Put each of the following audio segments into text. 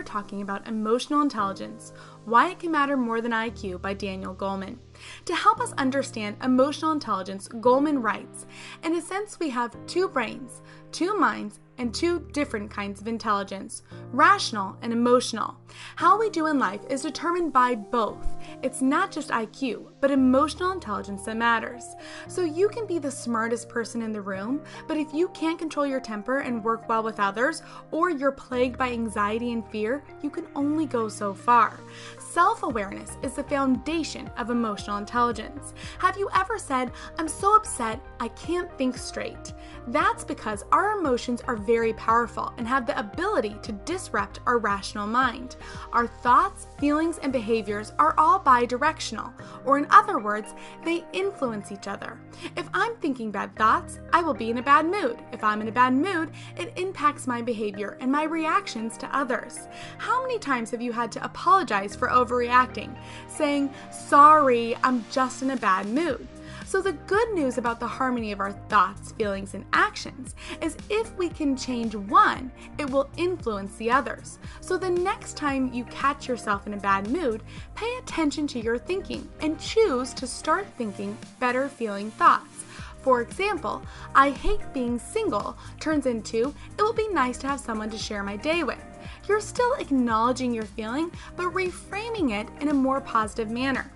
talking about emotional intelligence, Why It Can Matter More Than IQ by Daniel Goleman. To help us understand emotional intelligence, Goleman writes, in a sense we have two brains, two minds, and two different kinds of intelligence, rational and emotional. How we do in life is determined by both. It's not just IQ, but emotional intelligence that matters. So you can be the smartest person in the room, but if you can't control your temper and work well with others, or you're plagued by anxiety and fear, you can only go so far. Self-awareness is the foundation of emotional intelligence. Have you ever said, I'm so upset, I can't think straight? That's because our emotions are very powerful and have the ability to disrupt our rational mind. Our thoughts, feelings, and behaviors are all bi-directional, or in other words, they influence each other. If I'm thinking bad thoughts, I will be in a bad mood. If I'm in a bad mood, it impacts my behavior and my reactions to others. How many times have you had to apologize for overreacting, saying, sorry, I'm just in a bad mood? So the good news about the harmony of our thoughts, feelings, and actions is if we can change one, it will influence the others. So the next time you catch yourself in a bad mood, pay attention to your thinking and choose to start thinking better feeling thoughts. For example, I hate being single turns into, it will be nice to have someone to share my day with. You're still acknowledging your feeling, but reframing it in a more positive manner.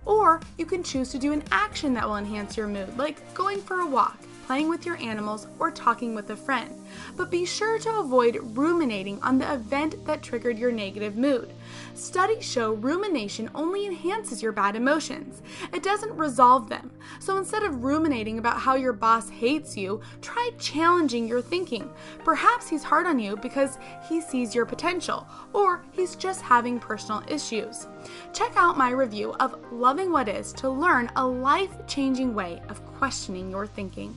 Or you can choose to do an action that will enhance your mood, like going for a walk, playing with your animals, or talking with a friend. But be sure to avoid ruminating on the event that triggered your negative mood. Studies show rumination only enhances your bad emotions. It doesn't resolve them. So instead of ruminating about how your boss hates you, try challenging your thinking. Perhaps he's hard on you because he sees your potential, or he's just having personal issues. Check out my review of Loving What Is to learn a life-changing way of questioning your thinking.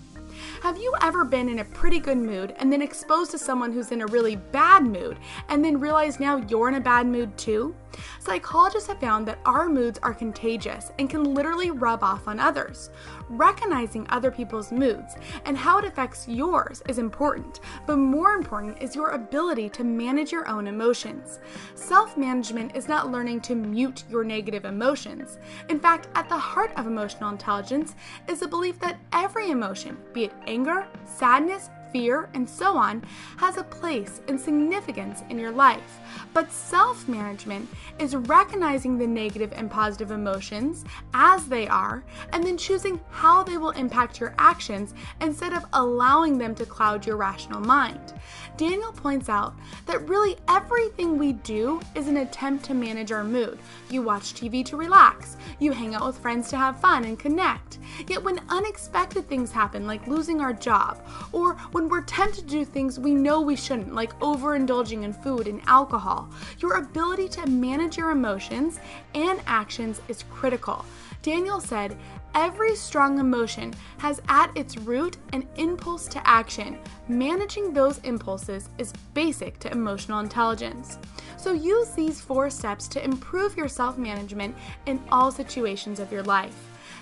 Have you ever been in a pretty good mood and then exposed to someone who's in a really bad mood and then realized now you're in a bad mood too? Psychologists have found that our moods are contagious and can literally rub off on others. Recognizing other people's moods and how it affects yours is important, but more important is your ability to manage your own emotions. Self-management is not learning to mute your negative emotions. In fact, at the heart of emotional intelligence is the belief that every emotion, be it anger, sadness, fear, and so on, has a place and significance in your life. But self-management is recognizing the negative and positive emotions as they are, and then choosing how they will impact your actions instead of allowing them to cloud your rational mind. Daniel points out that really everything we do is an attempt to manage our mood. You watch TV to relax. You hang out with friends to have fun and connect. Yet when unexpected things happen, like losing our job, or when we're tempted to do things we know we shouldn't, like overindulging in food and alcohol, your ability to manage your emotions and actions is critical. Daniel said, every strong emotion has at its root an impulse to action. Managing those impulses is basic to emotional intelligence. So use these 4 steps to improve your self-management in all situations of your life.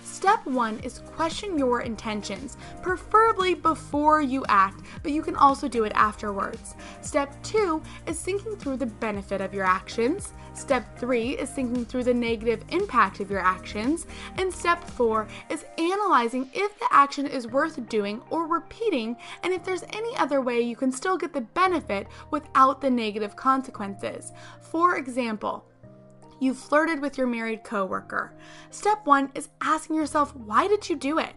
Step 1 is question your intentions, preferably before you act, but you can also do it afterwards. Step 2 is thinking through the benefit of your actions. Step 3 is thinking through the negative impact of your actions. And step 4 is analyzing if the action is worth doing or repeating, and if there's any other way you can still get the benefit without the negative consequences. For example, you flirted with your married coworker. Step 1 is asking yourself, why did you do it?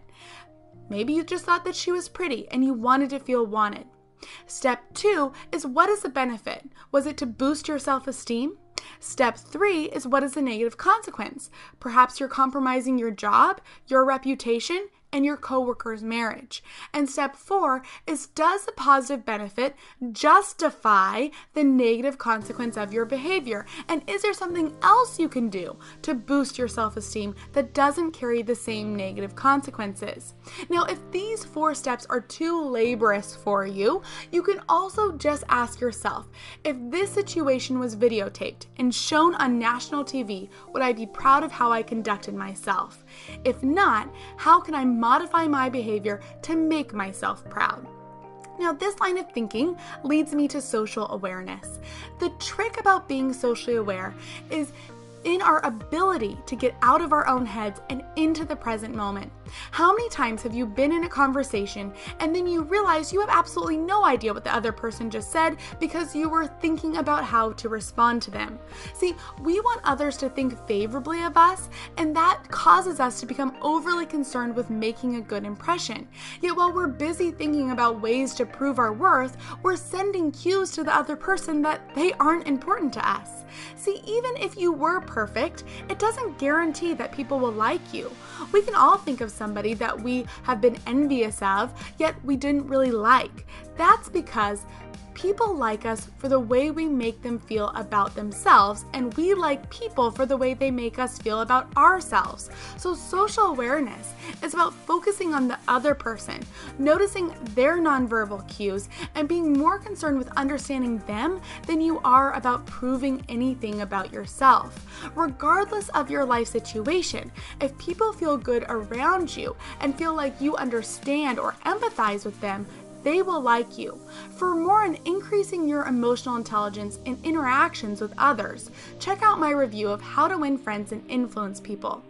Maybe you just thought that she was pretty and you wanted to feel wanted. Step 2 is, what is the benefit? Was it to boost your self-esteem? Step 3 is, what is the negative consequence? Perhaps you're compromising your job, your reputation, and your coworker's marriage. And step 4 is, does the positive benefit justify the negative consequence of your behavior? And is there something else you can do to boost your self-esteem that doesn't carry the same negative consequences? Now, if these 4 steps are too laborious for you, you can also just ask yourself, if this situation was videotaped and shown on national TV, would I be proud of how I conducted myself? If not, how can I modify my behavior to make myself proud? Now, this line of thinking leads me to social awareness. The trick about being socially aware is in our ability to get out of our own heads and into the present moment. How many times have you been in a conversation and then you realize you have absolutely no idea what the other person just said because you were thinking about how to respond to them? See, we want others to think favorably of us, and that causes us to become overly concerned with making a good impression. Yet while we're busy thinking about ways to prove our worth, we're sending cues to the other person that they aren't important to us. See, even if you were perfect, it doesn't guarantee that people will like you. We can all think of somebody that we have been envious of, yet we didn't really like. That's because people like us for the way we make them feel about themselves, and we like people for the way they make us feel about ourselves. So social awareness is about focusing on the other person, noticing their nonverbal cues, and being more concerned with understanding them than you are about proving anything about yourself. Regardless of your life situation, if people feel good around you and feel like you understand or empathize with them, they will like you. For more on increasing your emotional intelligence in interactions with others, check out my review of how to win friends and influence people.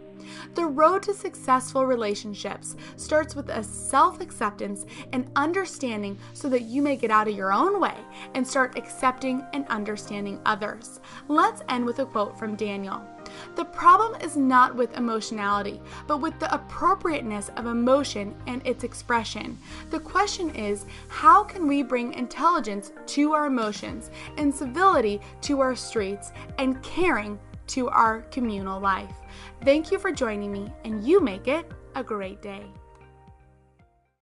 The road to successful relationships starts with a self-acceptance and understanding so that you may get out of your own way and start accepting and understanding others. Let's end with a quote from Daniel. The problem is not with emotionality, but with the appropriateness of emotion and its expression. The question is, how can we bring intelligence to our emotions and civility to our streets and caring to our communal life? Thank you for joining me, and you make it a great day.